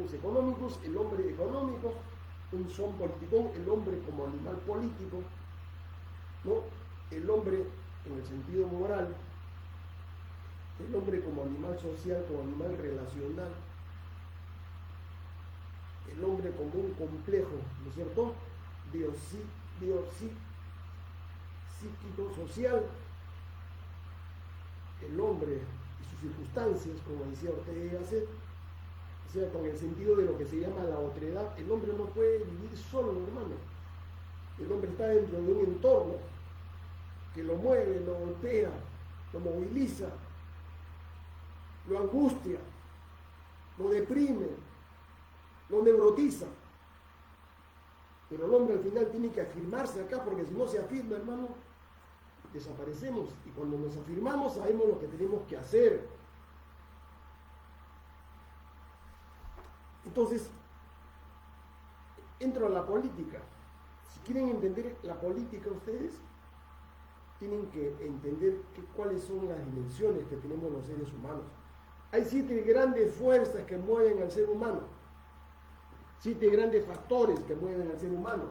criterios económicos, el hombre económico, un son politicón, el hombre como animal político, ¿no? El hombre en el sentido moral, el hombre como animal social, como animal relacional, el hombre como un complejo, ¿no es cierto? Psíquico, social, el hombre y sus circunstancias, como decía Ortega y Gasset, o sea, con el sentido de lo que se llama la otredad. El hombre no puede vivir solo, hermano. El hombre está dentro de un entorno que lo mueve, lo golpea, lo moviliza, lo angustia, lo deprime, lo neurotiza. Pero el hombre al final tiene que afirmarse acá, porque si no se afirma, hermano, desaparecemos. Y cuando nos afirmamos sabemos lo que tenemos que hacer. Entonces, entro a la política. Si quieren entender la política ustedes, tienen que entender cuáles son las dimensiones que tenemos los seres humanos. Hay 7 grandes fuerzas que mueven al ser humano. 7 grandes factores que mueven al ser humano.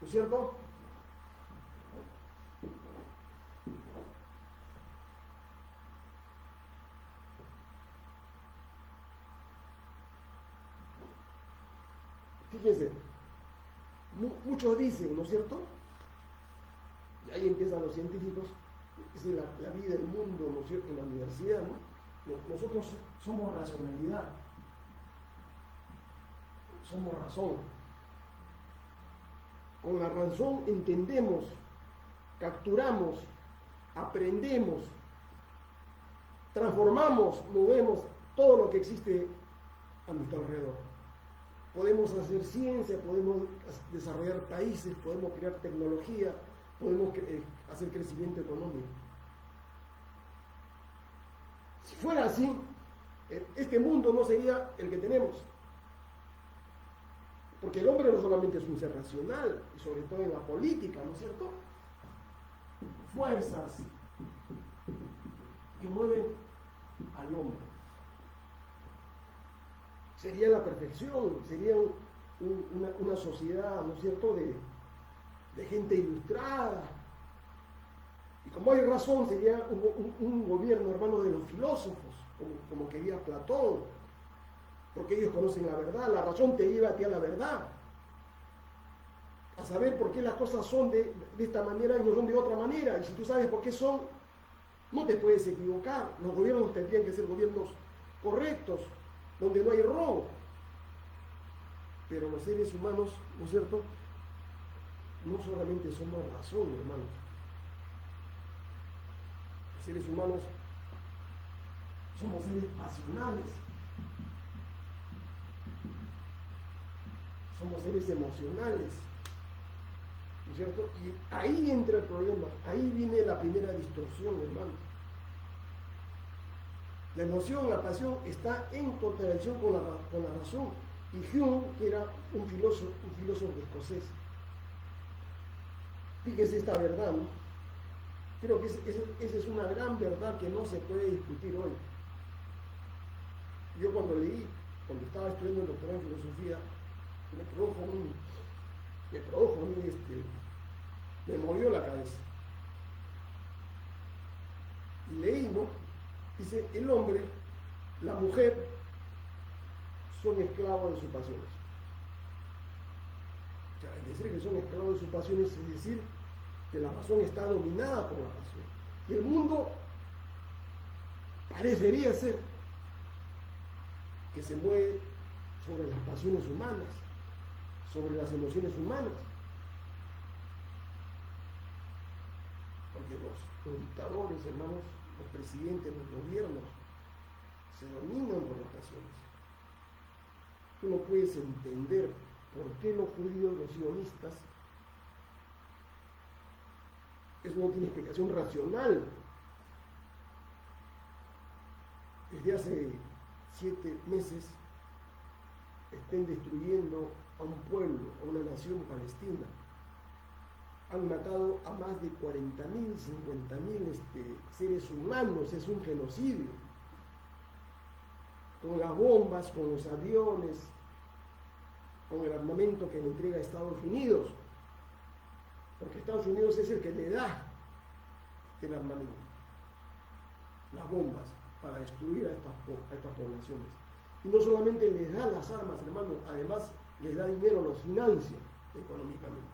¿No es cierto? Fíjense, muchos dicen, ¿no es cierto? Y ahí empiezan los científicos, es la vida, el mundo, ¿no es cierto? En la universidad, ¿no? Nosotros somos racionalidad, somos razón. Con la razón entendemos, capturamos, aprendemos, transformamos, movemos todo lo que existe a nuestro alrededor. Podemos hacer ciencia, podemos desarrollar países, podemos crear tecnología, podemos hacer crecimiento económico. Si fuera así, este mundo no sería el que tenemos. Porque el hombre no solamente es un ser racional, y sobre todo en la política, ¿no es cierto? Fuerzas que mueven al hombre. Sería la perfección, sería una sociedad, ¿no es cierto?, de gente ilustrada. Y como hay razón, sería un gobierno, hermano, de los filósofos, como quería Platón, porque ellos conocen la verdad. La razón te lleva a ti a la verdad, a saber por qué las cosas son de esta manera y no son de otra manera. Y si tú sabes por qué son, no te puedes equivocar. Los gobiernos tendrían que ser gobiernos correctos, donde no hay robo. Pero los seres humanos, ¿no es cierto?, no solamente somos razón, hermanos. Los seres humanos somos seres pasionales. Somos seres emocionales. ¿No es cierto? Y ahí entra el problema. Ahí viene la primera distorsión, hermanos. La emoción, la pasión está en contradicción con la razón. Y Hume, que era un filósofo escocés, fíjese esta verdad, ¿no? Creo que esa es una gran verdad que no se puede discutir hoy. Yo cuando estaba estudiando el doctorado en filosofía, me movió la cabeza. Y leí, ¿no? Dice, el hombre, la mujer, son esclavos de sus pasiones. O sea, decir que son esclavos de sus pasiones es decir que la razón está dominada por la pasión. Y el mundo parecería ser que se mueve sobre las pasiones humanas, sobre las emociones humanas. Porque los dictadores, hermanos, los presidentes, los gobiernos, se dominan por las pasiones. Tú no puedes entender por qué los judíos, los sionistas, eso no tiene explicación racional. Desde hace 7 meses estén destruyendo a un pueblo, a una nación palestina. Han matado a más de 40.000, 50.000 seres humanos, es un genocidio. con las bombas, con los aviones, con el armamento que le entrega Estados Unidos, porque Estados Unidos es el que le da el armamento, las bombas, para destruir a estas poblaciones. Y no solamente les da las armas, hermano, además les da dinero, los financia económicamente.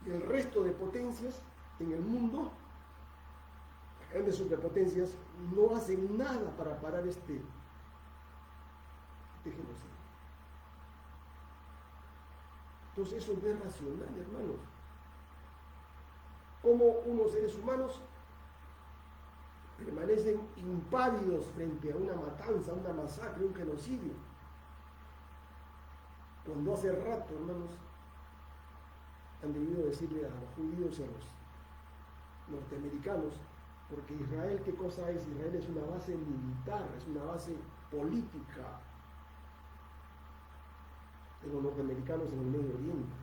Y el resto de potencias en el mundo, las grandes superpotencias, no hacen nada para parar este genocidio. Entonces eso no es racional, hermanos. Como unos seres humanos permanecen impávidos frente a una matanza, una masacre, un genocidio, cuando hace rato, hermanos, han debido decirle a los judíos y a los norteamericanos, porque Israel, ¿qué cosa es? Israel es una base militar, es una base política de los norteamericanos en el Medio Oriente.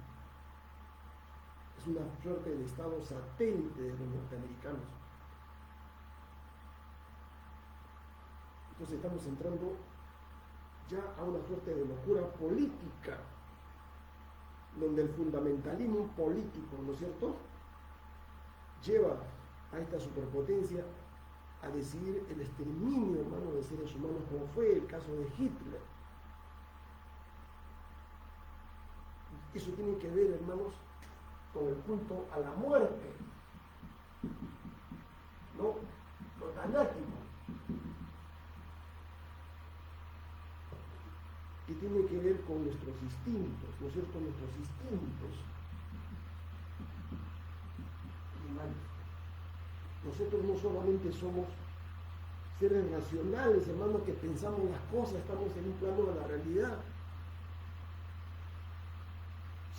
Es una suerte de estado satélite de los norteamericanos. Entonces estamos entrando ya a una suerte de locura política, donde el fundamentalismo político, ¿no es cierto?, lleva a esta superpotencia a decidir el exterminio, hermano, de seres humanos, como fue el caso de Hitler. Eso tiene que ver, hermanos, con el culto a la muerte, ¿no? Lo tanático, que tiene que ver con nuestros instintos, ¿no es cierto? Nuestros instintos animales. Nosotros no solamente somos seres racionales, hermanos, que pensamos las cosas, estamos en un plano de la realidad.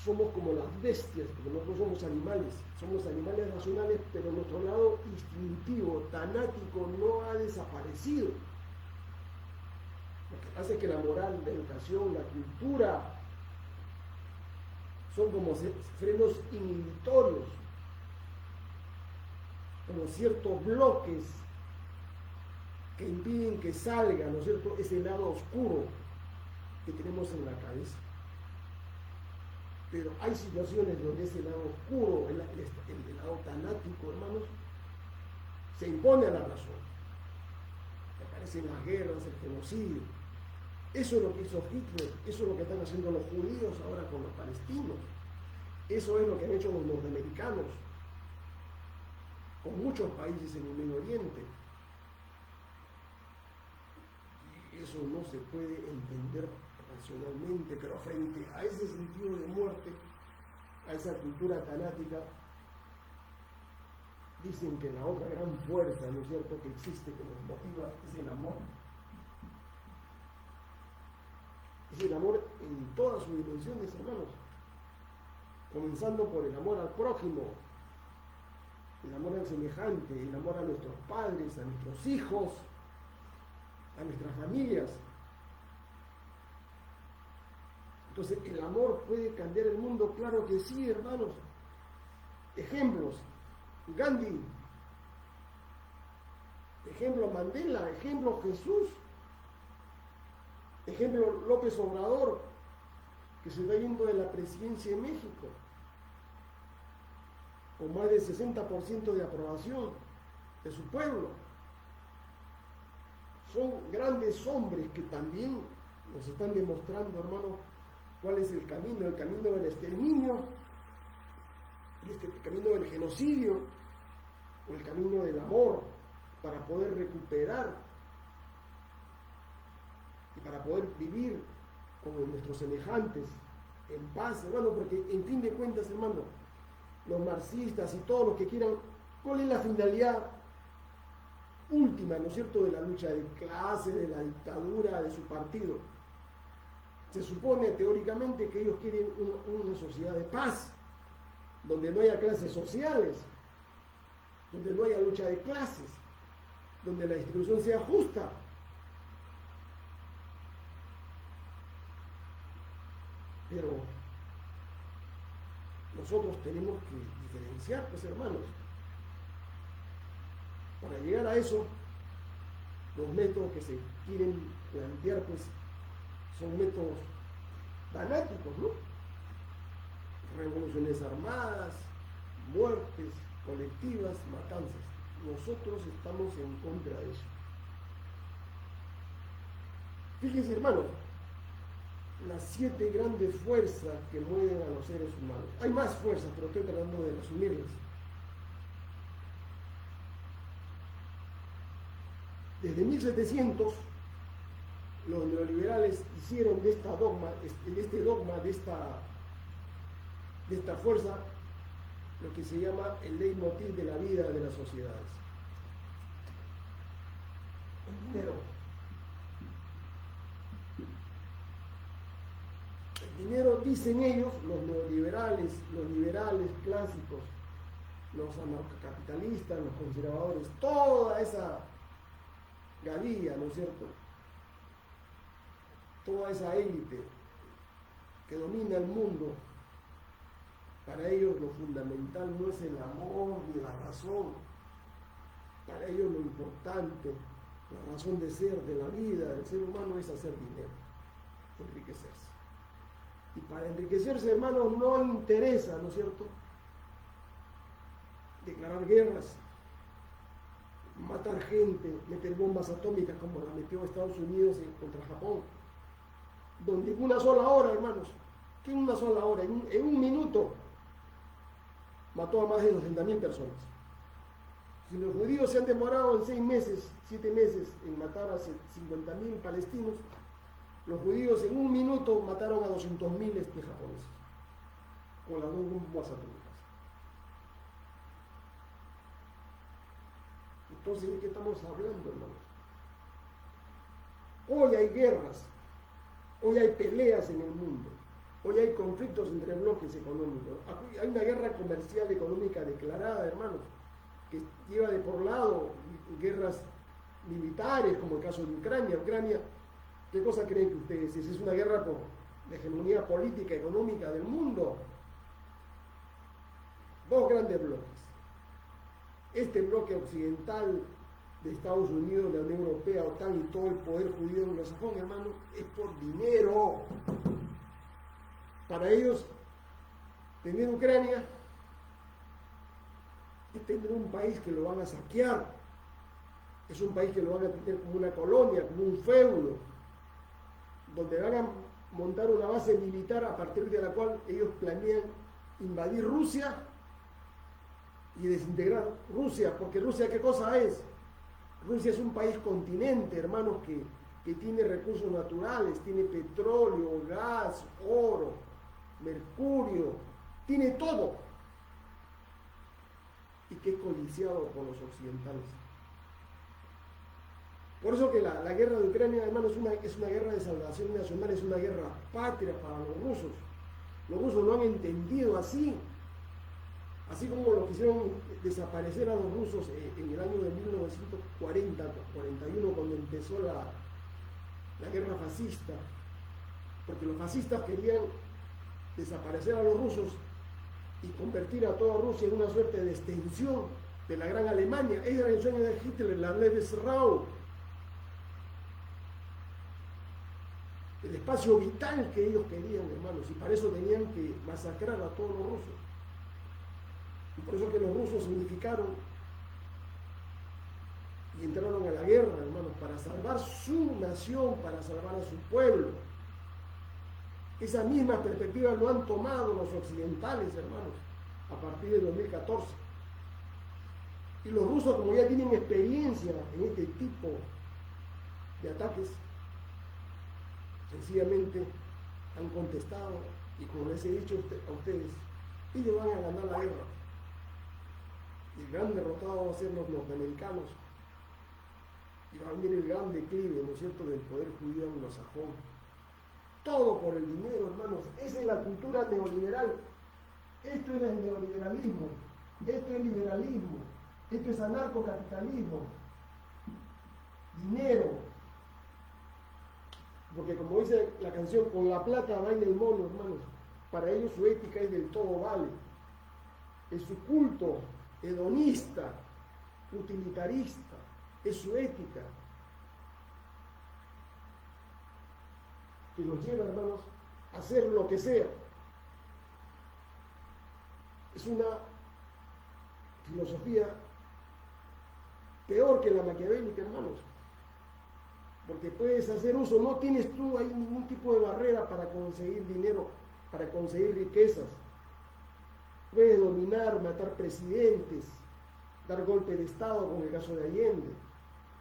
Somos como las bestias, porque nosotros somos animales racionales, pero nuestro lado instintivo, tanático, no ha desaparecido. Lo que pasa es que la moral, la educación, la cultura son como frenos inhibitorios, como ciertos bloques que impiden que salga, ¿no es cierto?, ese lado oscuro que tenemos en la cabeza. Pero hay situaciones donde ese lado oscuro, el lado tanático, hermanos, se impone a la razón. Aparecen las guerras, el genocidio. Eso es lo que hizo Hitler, eso es lo que están haciendo los judíos ahora con los palestinos. Eso es lo que han hecho los norteamericanos con muchos países en el Medio Oriente. Y eso no se puede entender racionalmente, pero frente a ese sentido de muerte, a esa cultura tanática, dicen que la otra gran fuerza, ¿no es cierto?, que existe, que nos motiva, es el amor. Es el amor en todas sus dimensiones, hermanos, comenzando por el amor al prójimo, el amor al semejante, el amor a nuestros padres, a nuestros hijos, a nuestras familias. Entonces, ¿el amor puede cambiar el mundo? Claro que sí, hermanos. Ejemplos: Gandhi, ejemplo Mandela, ejemplo Jesús, ejemplo López Obrador, que se está yendo de la presidencia de México con más del 60% de aprobación de su pueblo. Son grandes hombres que también nos están demostrando, hermano, cuál es el camino del exterminio, el camino del genocidio, o el camino del amor, para poder recuperar y para poder vivir con nuestros semejantes en paz, hermano, porque en fin de cuentas, hermano, los marxistas y todos los que quieran, ¿cuál es la finalidad última, ¿no es cierto?, de la lucha de clase, de la dictadura, de su partido? Se supone teóricamente que ellos quieren una sociedad de paz, donde no haya clases sociales, donde no haya lucha de clases, donde la distribución sea justa. Pero nosotros tenemos que diferenciar, pues, hermanos. Para llegar a eso Los métodos que se quieren plantear, pues, son métodos fanáticos, ¿no? Revoluciones armadas, muertes colectivas, matanzas. Nosotros estamos en contra de eso. Fíjense, hermano, las 7 grandes fuerzas que mueven a los seres humanos. Hay más fuerzas, pero estoy tratando de resumirlas. Desde 1700, los neoliberales hicieron de este dogma, de esta fuerza, lo que se llama el leitmotiv de la vida de las sociedades. El dinero. El dinero, dicen ellos, los neoliberales, los liberales clásicos, los anarcocapitalistas, los conservadores, toda esa gavilla, ¿no es cierto? Toda esa élite que domina el mundo, para ellos lo fundamental no es el amor ni la razón. Para ellos lo importante, la razón de ser, de la vida del ser humano es hacer dinero, enriquecerse. Y para enriquecerse, hermanos, no interesa, ¿no es cierto?, declarar guerras, matar gente, meter bombas atómicas como la metió Estados Unidos contra Japón, donde en una sola hora, hermanos, que en una sola hora, en un minuto, mató a más de 200.000 personas. Si los judíos se han demorado en 6 meses, 7 meses en matar a 50.000 palestinos, los judíos en un minuto mataron a 200.000 japoneses con las 2 bombas atómicas. Entonces, ¿de qué estamos hablando, hermanos? Hoy hay guerras, hoy hay peleas en el mundo, hoy hay conflictos entre bloques económicos. Hay una guerra comercial económica declarada, hermanos, que lleva de por lado guerras militares, como el caso de Ucrania. Ucrania, ¿qué cosa creen que ustedes? Es una guerra por la hegemonía política, económica del mundo. 2 grandes bloques. Este bloque occidental de Estados Unidos, la Unión Europea, OTAN y todo el poder judío anglosajón, hermano, es por dinero. Para ellos, tener Ucrania es tener un país que lo van a saquear. Es un país que lo van a tener como una colonia, como un feudo, donde van a montar una base militar a partir de la cual ellos planean invadir Rusia y desintegrar Rusia, porque Rusia, ¿qué cosa es? Rusia es un país continente, hermanos, que tiene recursos naturales, tiene petróleo, gas, oro, mercurio, tiene todo, y que es codiciado por los occidentales. Por eso que la guerra de Ucrania, hermanos, es una guerra de salvación nacional, es una guerra patria para los rusos. Los rusos lo han entendido así. Así como lo quisieron desaparecer a los rusos en el año de 1940-41, cuando empezó la guerra fascista, porque los fascistas querían desaparecer a los rusos y convertir a toda Rusia en una suerte de extensión de la gran Alemania. Ese era el sueño de Hitler, la Lebensraum, el espacio vital que ellos querían, hermanos, y para eso tenían que masacrar a todos los rusos. Y por eso que los rusos se unificaron y entraron a la guerra, hermanos, para salvar su nación, para salvar a su pueblo. Esa misma perspectiva lo han tomado los occidentales, hermanos, a partir de 2014. Y los rusos, como ya tienen experiencia en este tipo de ataques, sencillamente han contestado, y como les he dicho a ustedes, ellos van a ganar la guerra. El gran derrotado va a ser los norteamericanos, y va a venir el gran declive, ¿no es cierto?, del poder judío anglosajón. Todo por el dinero, hermanos. Esa es la cultura neoliberal. Esto es el neoliberalismo, esto es liberalismo, esto es anarcocapitalismo. Dinero. Porque como dice la canción, con la plata baila el mono, hermanos. Para ellos su ética es del todo vale. Es su culto hedonista, utilitarista, es su ética. que nos lleva, hermanos, a hacer lo que sea. Es una filosofía peor que la maquiavélica, hermanos, porque puedes hacer uso, no tienes tú ahí ningún tipo de barrera para conseguir dinero, para conseguir riquezas. Puedes dominar, matar presidentes, dar golpe de Estado, como el caso de Allende.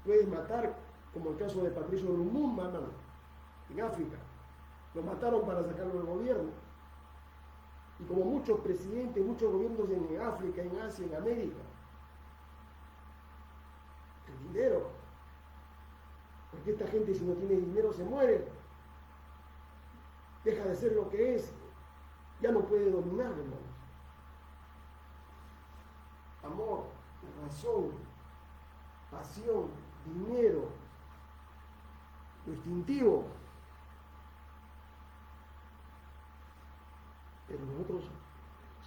Puedes matar, como el caso de Patricio Lumumba, hermano, en África. Lo mataron para sacarlo del gobierno. Y como muchos presidentes, muchos gobiernos en África, en Asia, en América. El dinero. Porque esta gente, si no tiene dinero, se muere. Deja de ser lo que es. Ya no puede dominar, hermanos. Amor, razón, pasión, dinero, lo instintivo. Pero nosotros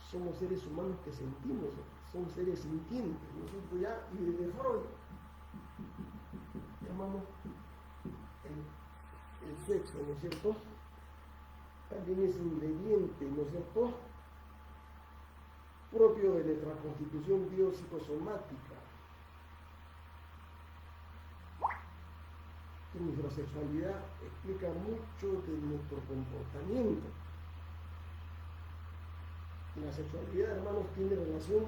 somos seres humanos que sentimos, somos seres sintientes. Nosotros ya, y desde Freud, llamamos el sexo, ¿no es cierto? También es ingrediente, ¿no es cierto?, propio de nuestra constitución biopsicosomática. Y nuestra sexualidad explica mucho de nuestro comportamiento. Y la sexualidad, hermanos, tiene relación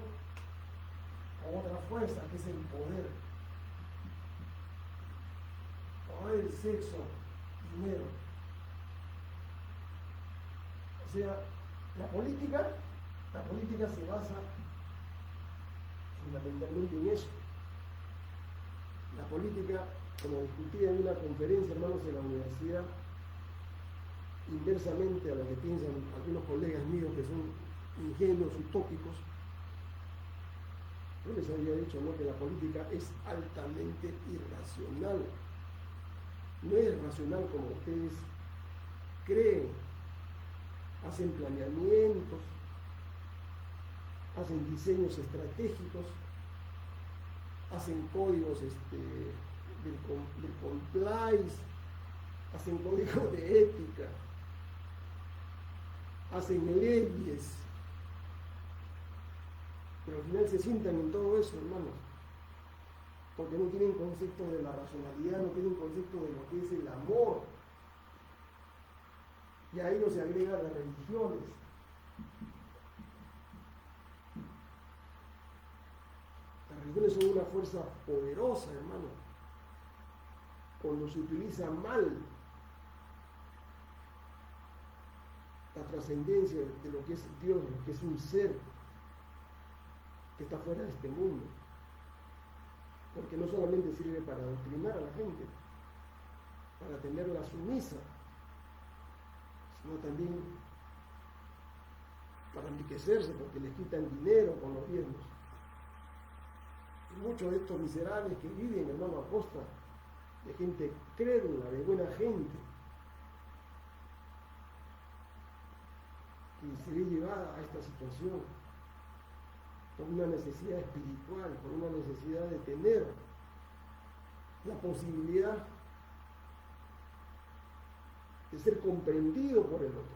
con otra fuerza, que es el poder. Poder, sexo, dinero. O sea, la política se basa fundamentalmente en eso. La política, como discutía en una conferencia, hermanos, en la universidad, inversamente a lo que piensan algunos colegas míos que son ingenuos, utópicos, yo les había dicho, ¿no?, que la política es altamente irracional. No es racional como ustedes creen. Hacen planeamientos, hacen diseños estratégicos, hacen códigos del compliance, hacen códigos de ética, hacen leyes, pero al final se sientan en todo eso, hermanos, porque no tienen concepto de la racionalidad, no tienen concepto de lo que es el amor. Y ahí no se agregan las religiones. Las religiones son una fuerza poderosa, hermano, cuando se utiliza mal la trascendencia de lo que es Dios, lo que es un ser que está fuera de este mundo. Porque no solamente sirve para adoctrinar a la gente, para tenerla sumisa, sino también para enriquecerse, porque les quitan dinero con los diezmos. Y muchos de estos miserables que viven, hermano, a costa de gente crédula, de buena gente, que se ve llevada a esta situación por una necesidad espiritual, por una necesidad de tener la posibilidad de ser comprendido por el otro.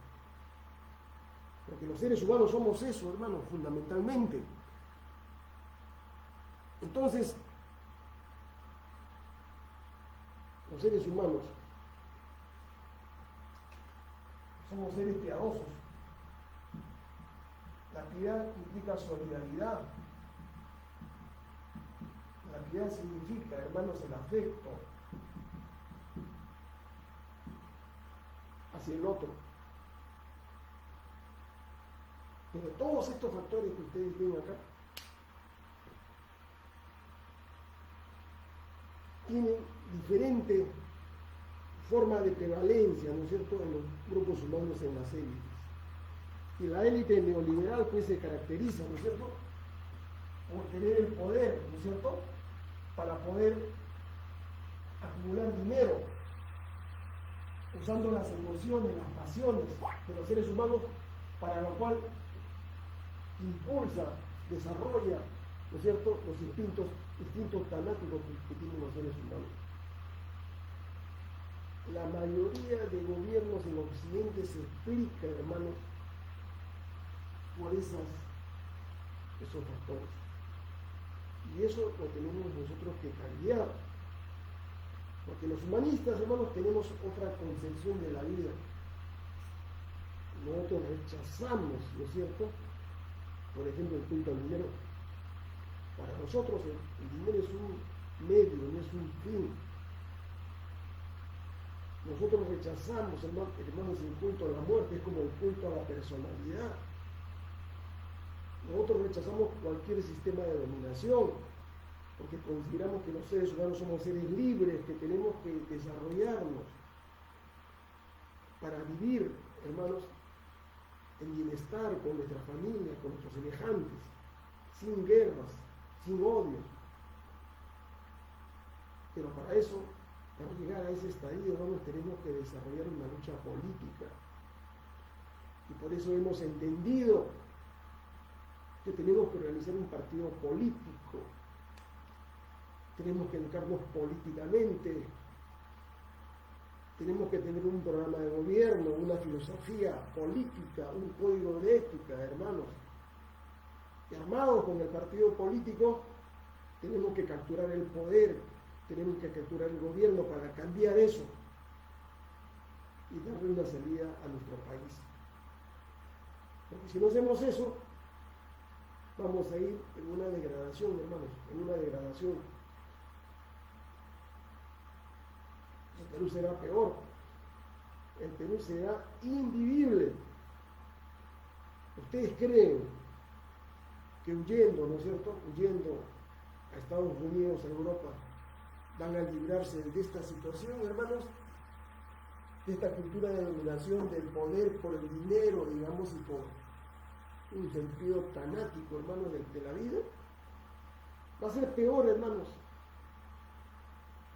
Porque los seres humanos somos eso, hermanos, fundamentalmente. Entonces, los seres humanos somos seres piadosos. La piedad implica solidaridad. La piedad significa, hermanos, el afecto hacia el otro. Pero todos estos factores que ustedes ven acá tienen diferente forma de prevalencia, ¿no es cierto?, en los grupos humanos, en las élites. Y la élite neoliberal pues se caracteriza, ¿no es cierto?, por tener el poder, ¿no es cierto?, para poder acumular dinero, usando las emociones, las pasiones de los seres humanos, para lo cual impulsa, desarrolla, ¿no es cierto?, los instintos tanáticos que tienen los seres humanos. La mayoría de gobiernos en Occidente se explica, hermanos, por esos factores. Y eso lo tenemos nosotros que cambiar. Porque los humanistas, hermanos, tenemos otra concepción de la vida. Nosotros rechazamos, ¿no es cierto? Por ejemplo, el culto al dinero. Para nosotros el dinero es un medio, no es un fin. Nosotros rechazamos, hermanos, el culto a la muerte, es como el culto a la personalidad. Nosotros rechazamos cualquier sistema de dominación, porque consideramos que los seres humanos somos seres libres, que tenemos que desarrollarnos para vivir, hermanos, en bienestar con nuestra familia, con nuestros semejantes, sin guerras, sin odios. Pero para eso, para llegar a ese estadio, hermanos, tenemos que desarrollar una lucha política. Y por eso hemos entendido que tenemos que realizar un partido político. Tenemos que educarnos políticamente. Tenemos que tener un programa de gobierno, una filosofía política, un código de ética, hermanos. Y armados con el partido político, tenemos que capturar el poder, tenemos que capturar el gobierno para cambiar eso y darle una salida a nuestro país. Porque si no hacemos eso, vamos a ir en una degradación, hermanos, en una degradación. El Perú será peor, el Perú será invivible. ¿Ustedes creen que huyendo, ¿no es cierto?, huyendo a Estados Unidos, a Europa, van a librarse de esta situación, hermanos? De esta cultura de dominación del poder por el dinero, digamos, y por un sentido tanático, hermanos, de la vida. Va a ser peor, hermanos,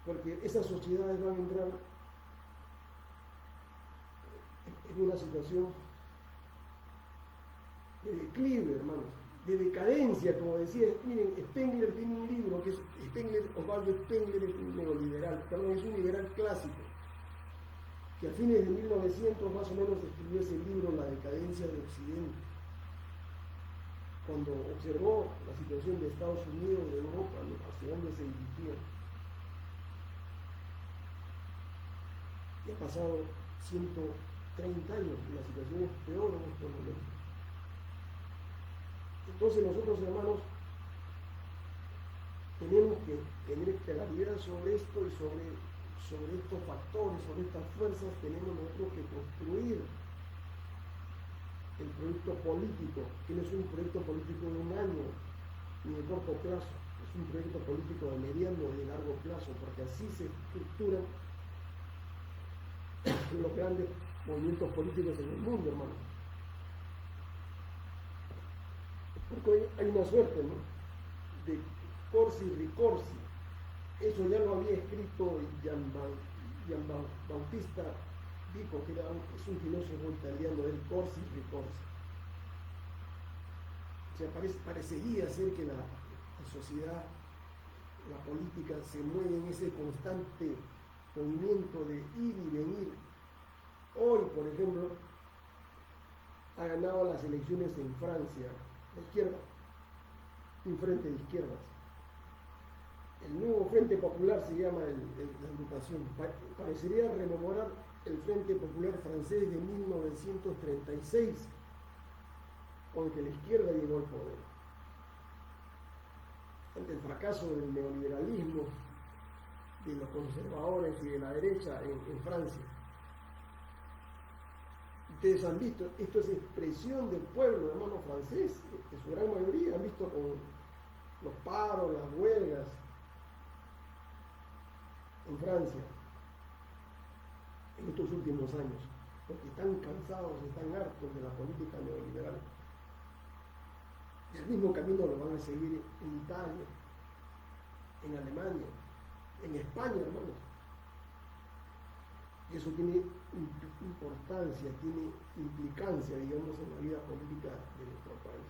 porque esas sociedades van a entrar en una situación de declive, hermanos, de decadencia, como decía. Miren, Spengler tiene un libro que es Osvaldo Spengler es un neoliberal, perdón, es un liberal clásico, que a fines de 1900 más o menos escribió ese libro, La decadencia de Occidente, cuando observó la situación de Estados Unidos, de Europa, hacia dónde se dirigía. Y ha pasado 130 años y la situación es peor en estos momentos. Entonces nosotros, hermanos, tenemos que tener claridad sobre esto y sobre estos factores, sobre estas fuerzas. Tenemos nosotros que construir el proyecto político, que no es un proyecto político de un año ni de corto plazo, es un proyecto político de mediano y de largo plazo, porque así se estructuran los grandes movimientos políticos en el mundo, hermano. Porque hay una suerte, ¿no?, de corsi ricorsi. Eso ya lo había escrito Gian Bautista Vico, que es un filósofo italiano, del corsi ricorsi. O sea, parecería ser que la sociedad, la política, se mueve en ese constante movimiento de ir y venir. Hoy, por ejemplo, ha ganado las elecciones en Francia la izquierda, un frente de izquierdas. El nuevo Frente Popular se llama la agrupación. Parecería rememorar el Frente Popular francés de 1936, con el que la izquierda llegó al poder. Ante el fracaso del neoliberalismo, de los conservadores y de la derecha en Francia. Ustedes han visto, esto es expresión del pueblo, hermano, francés, en su gran mayoría. Han visto con los paros, las huelgas en Francia en estos últimos años, porque están cansados, están hartos de la política neoliberal. El mismo camino lo van a seguir en Italia, en Alemania, en España, hermanos. Y eso tiene importancia, tiene implicancia, digamos, en la vida política de nuestro país.